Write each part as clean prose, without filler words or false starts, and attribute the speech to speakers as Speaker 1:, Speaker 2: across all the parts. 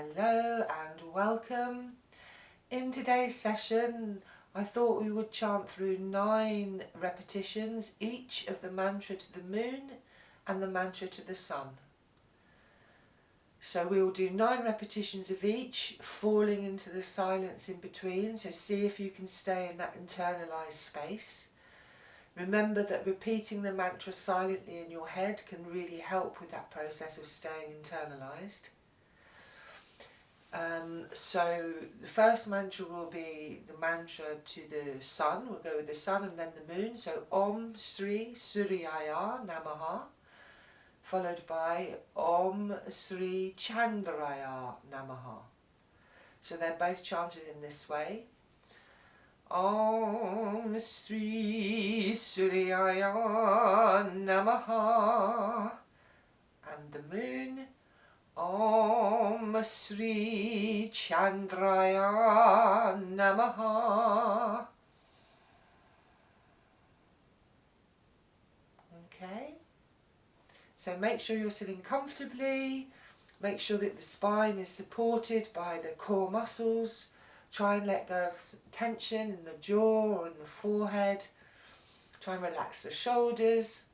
Speaker 1: Hello and welcome. In today's session I thought we would chant through 9 repetitions, each of the mantra to the moon and the mantra to the sun. So we will do 9 repetitions of each, falling into the silence in between, so see if you can stay in that internalized space. Remember that repeating the mantra silently in your head can really help with that process of staying internalized. So the first mantra will be the mantra to the sun. We'll go with the sun and then the moon. So Om Sri Suryaya Namaha, followed by Om Sri Chandraya Namaha. So they're both chanted in this way. Om Sri Suryaya Namaha. And the moon, Om Sri Chandraya Namaha. Okay, so make sure you're sitting comfortably, make sure that the spine is supported by the core muscles. Try and let go of some tension in the jaw or in the forehead. Try and relax the shoulders.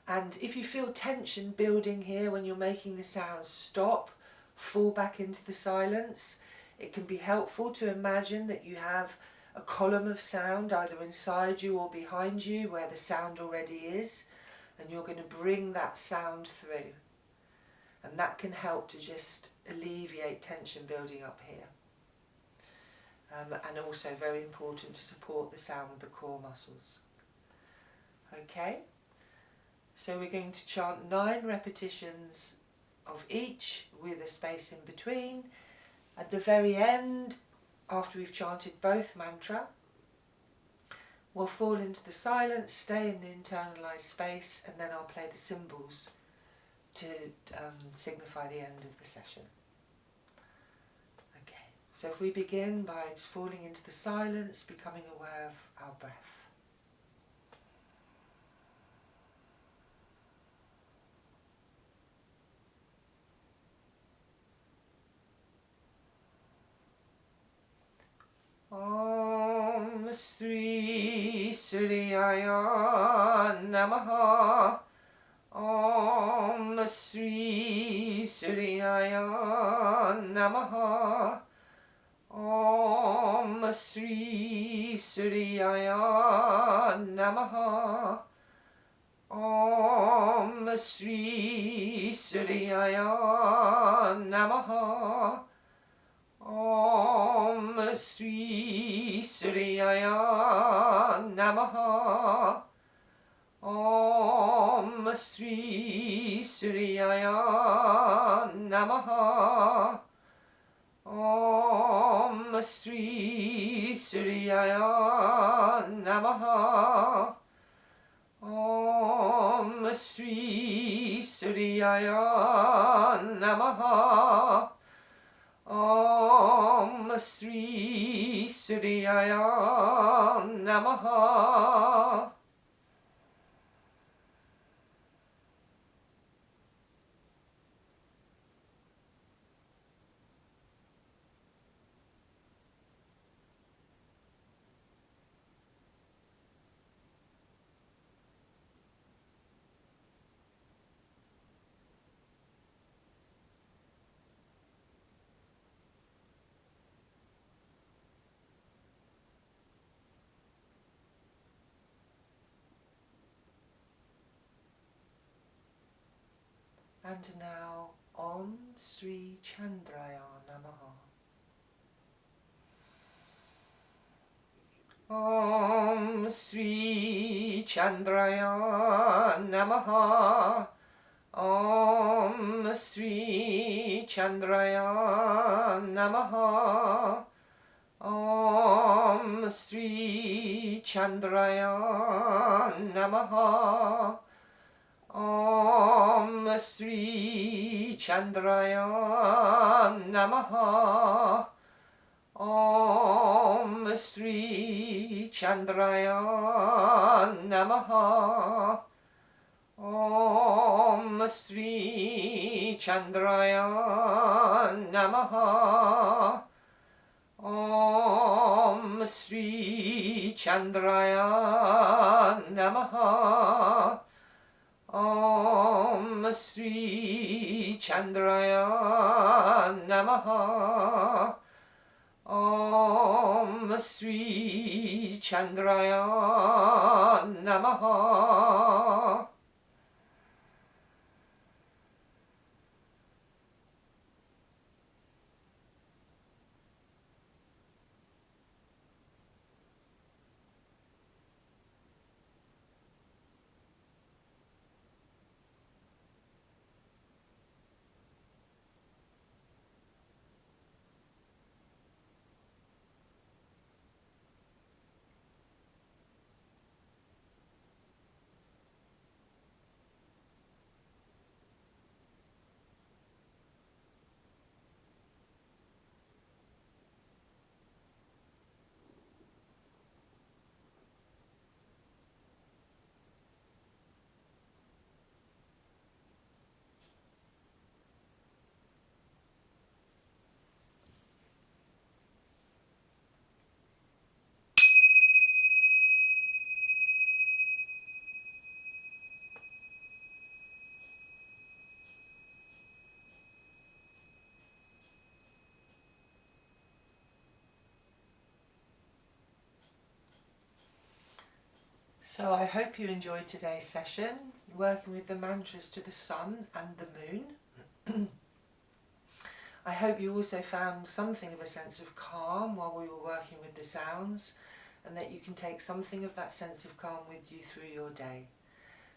Speaker 1: And if you feel tension building here when you're making the sound, stop, fall back into the silence. It can be helpful to imagine that you have a column of sound either inside you or behind you where the sound already is, and you're going to bring that sound through. And that can help to just alleviate tension building up here. And also very important to support the sound with the core muscles. Okay? So we're going to chant 9 repetitions of each with a space in between. At the very end, after we've chanted both mantra, we'll fall into the silence, stay in the internalized space, and then I'll play the cymbals to signify the end of the session. Okay, so if we begin by just falling into the silence, becoming aware of our breath. Om Sri Suryaya Namaha. Om Sri Suryaya Namaha. Om Sri Suryaya Namaha. Om Sri Suryaya Namaha. Om Sri Suryaya Namaha. Om Sri Suryaya Namaha. Om Sri Suryaya Namaha. Om Sri Suryaya Namaha. Om Sri Suryaya Namaha. And now, Om Sri Chandraya Namaha. Om Sri Chandraya Namaha. Om Sri Chandraya Namaha. Om Sri Chandraya Namaha. Om Sri Chandraya Namaha. Om Sri Chandraya Namaha. Om Sri Chandraya Namaha. Om Sri Chandraya Namaha. Om Sri Chandraya Namaha. Om Sri Chandraya Namaha. So I hope you enjoyed today's session, working with the mantras to the sun and the moon. I hope you also found something of a sense of calm while we were working with the sounds, and that you can take something of that sense of calm with you through your day.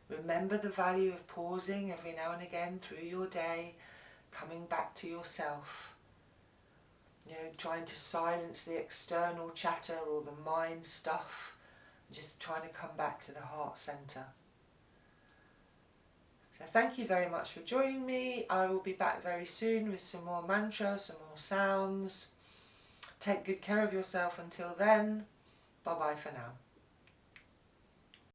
Speaker 1: Remember the value of pausing every now and again through your day, coming back to yourself. Trying to silence the external chatter or the mind stuff, just trying to come back to the heart centre. So thank you very much for joining me. I will be back very soon with some more mantras, some more sounds. Take good care of yourself until then. Bye bye for now.